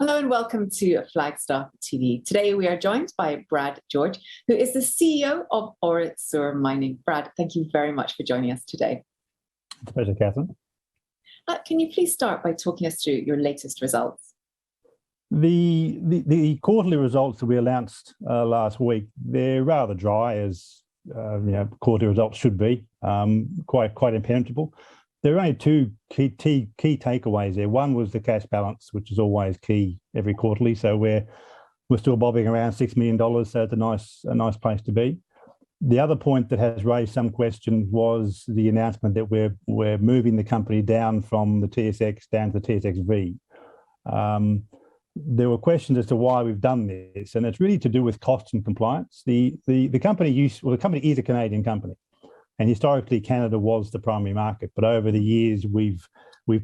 Hello and welcome to Flagstaff TV. Today we are joined by Brad George, who is the CEO of Orosur Mining. Brad, thank you very much for joining us today. It's a pleasure, Catherine. Can you please start by talking us through your latest results? The quarterly results that we announced last week, they're rather dry, as quarterly results should be, quite impenetrable. There are only two key takeaways there. One was the cash balance, which is always key every quarterly. So we're still bobbing around $6 million, so it's a nice place to be. The other point that has raised some questions was the announcement that we're moving the company down from the TSX down to the TSXV. There were questions as to why we've done this, and it's really to do with cost and compliance. The company is a Canadian company. And historically, Canada was the primary market, but over the years we've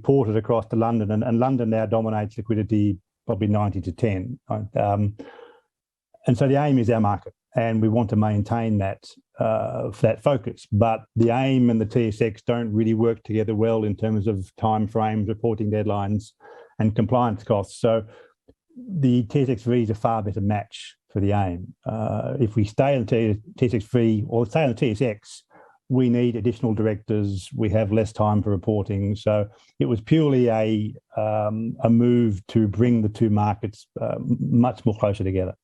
ported across to London, and London now dominates liquidity probably 90 to 10. And so the aim is our market, and we want to maintain that focus. But the AIM and the TSX don't really work together well in terms of timeframes, reporting deadlines, and compliance costs. So the TSXV is a far better match for the AIM. If we stay on the TSXV or stay on the TSX, we need additional directors. We have less time for reporting. So it was purely a move to bring the two markets much more closer together.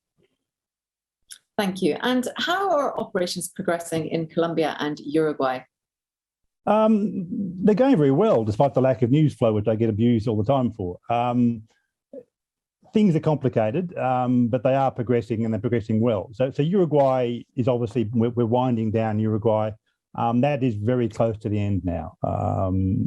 Thank you. And how are operations progressing in Colombia and Uruguay? They're going very well, despite the lack of news flow, which I get abused all the time for. Things are complicated, but they are progressing, and they're progressing well. So Uruguay is obviously, we're winding down Uruguay. That is very close to the end now.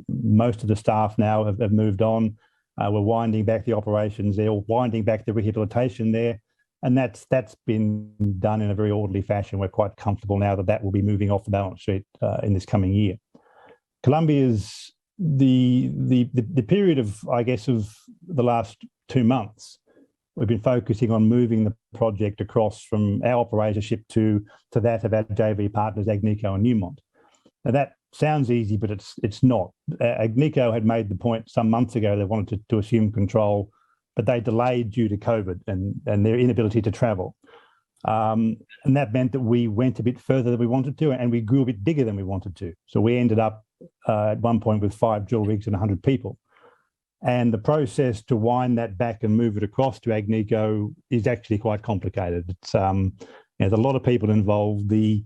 Most of the staff now have moved on. We're winding back the operations there, winding back the rehabilitation there, and that's been done in a very orderly fashion. We're quite comfortable now that will be moving off the balance sheet in this coming year. Colombia's the period of, I guess, of the last 2 months. We've been focusing on moving the project across from our operatorship to that of our JV partners, Agnico and Newmont. Now that sounds easy, but it's not. Agnico had made the point some months ago they wanted to assume control, but they delayed due to COVID and their inability to travel. And that meant that we went a bit further than we wanted to, and we grew a bit bigger than we wanted to. So we ended up at one point with 5 drill rigs and 100 people. And the process to wind that back and move it across to Agnico is actually quite complicated. It's there's a lot of people involved. The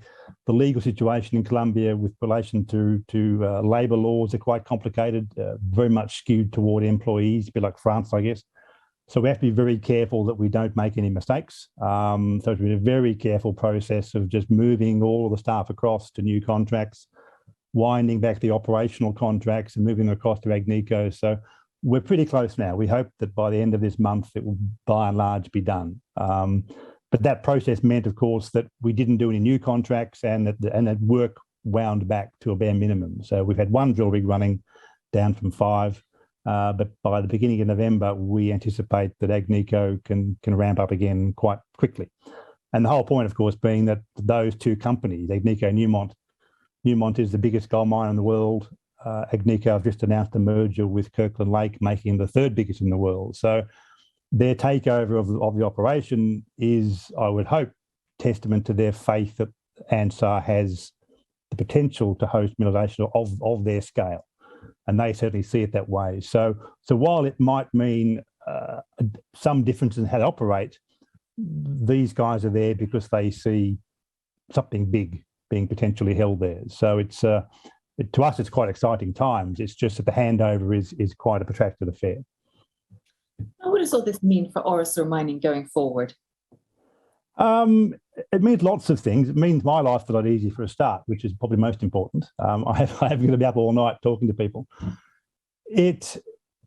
legal situation in Colombia with relation to labour laws are quite complicated, very much skewed toward employees, a bit like France, I guess. So we have to be very careful that we don't make any mistakes. So it's been a very careful process of just moving all of the staff across to new contracts, winding back the operational contracts and moving them across to Agnico. So we're pretty close now. We hope that by the end of this month, it will by and large be done. But that process meant, of course, that we didn't do any new contracts, and that work wound back to a bare minimum. So we've had 1 drill rig running, down from 5. But by the beginning of November, we anticipate that Agnico can ramp up again quite quickly. And the whole point, of course, being that those two companies, Agnico and Newmont is the biggest gold mine in the world. Agnico have just announced a merger with Kirkland Lake, making them the 3rd biggest in the world. So their takeover of the operation is, I would hope, testament to their faith that Ansar has the potential to host mineralization of their scale. And they certainly see it that way. So while it might mean some difference in how they operate, these guys are there because they see something big being potentially held there. So it's to us, it's quite exciting times. It's just that the handover is quite a protracted affair. What does all this mean for Orosur Mining going forward? It means lots of things. It means my life's a lot easier for a start, which is probably most important. I haven't going to be up all night talking to people. It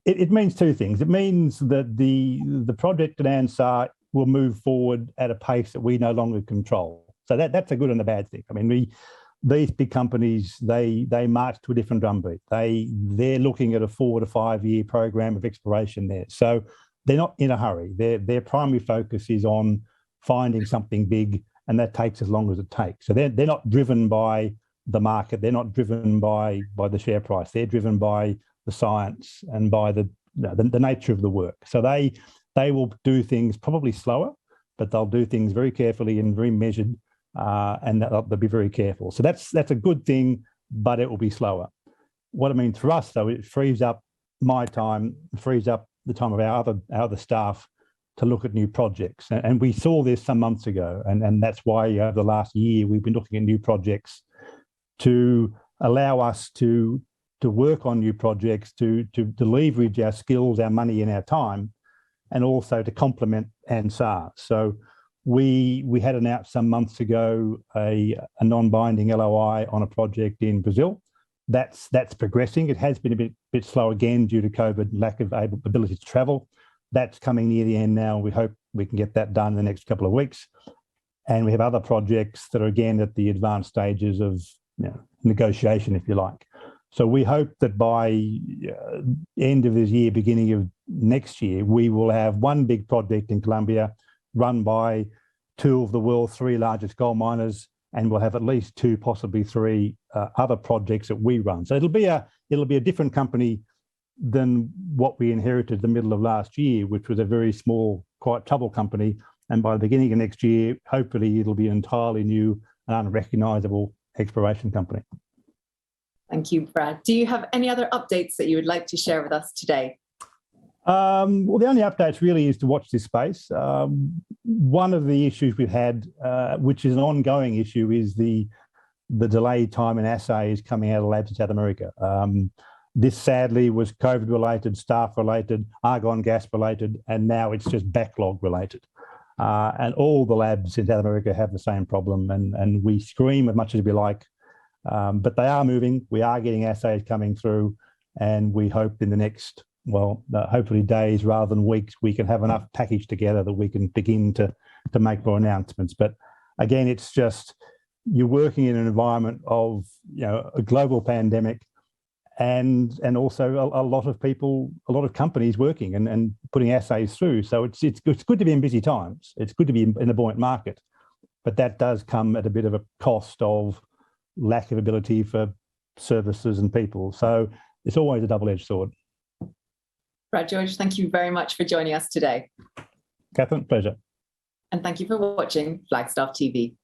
means 2 things. It means that the project at Ansar will move forward at a pace that we no longer control. So that's a good and a bad thing. I mean, these big companies, they march to a different drumbeat. They're looking at a 4 to 5 year program of exploration there. So they're not in a hurry. Their primary focus is on finding something big, and that takes as long as it takes. So they're not driven by the market. They're not driven by the share price. They're driven by the science and by the nature of the work. So They will do things probably slower, but they'll do things very carefully and very measured, and they'll be very careful. So that's a good thing, but it will be slower. What it means for us, though, it frees up my time, frees up the time of our other staff to look at new projects. And we saw this some months ago, and that's why over the last year we've been looking at new projects to allow us to work on new projects, to leverage our skills, our money and our time, and also to complement ANSAR. So we had announced some months ago a non-binding LOI on a project in Brazil. That's progressing. It has been a bit slow again due to COVID, lack of ability to travel. That's coming near the end now. We hope we can get that done in the next couple of weeks. And we have other projects that are again at the advanced stages of negotiation, if you like. So we hope that by end of this year, beginning of next year, we will have one big project in Colombia run by two of the world's three largest gold miners, and we'll have at least two, possibly three other projects that we run. So it'll be a different company than what we inherited the middle of last year, which was a very small, quite troubled company. And by the beginning of next year, hopefully it'll be an entirely new and unrecognisable exploration company. Thank you, Brad. Do you have any other updates that you would like to share with us today? Well, the only updates really is to watch this space. One of the issues we've had, which is an ongoing issue, is the delayed time in assays coming out of labs in South America. This sadly was COVID related, staff related, argon gas related, and now it's just backlog related. And all the labs in South America have the same problem, and we scream as much as we like, but they are moving. We are getting assays coming through, and we hope in the next, hopefully days rather than weeks, we can have enough packaged together that we can begin to make more announcements. But again, it's just you're working in an environment of a global pandemic, and also a lot of people, a lot of companies working and putting assays through. So it's good to be in busy times. It's good to be in a buoyant market, but that does come at a bit of a cost of lack of ability for services and people. So it's always a double-edged sword. Brad George, thank you very much for joining us today. Catherine, pleasure. And thank you for watching Flagstaff TV.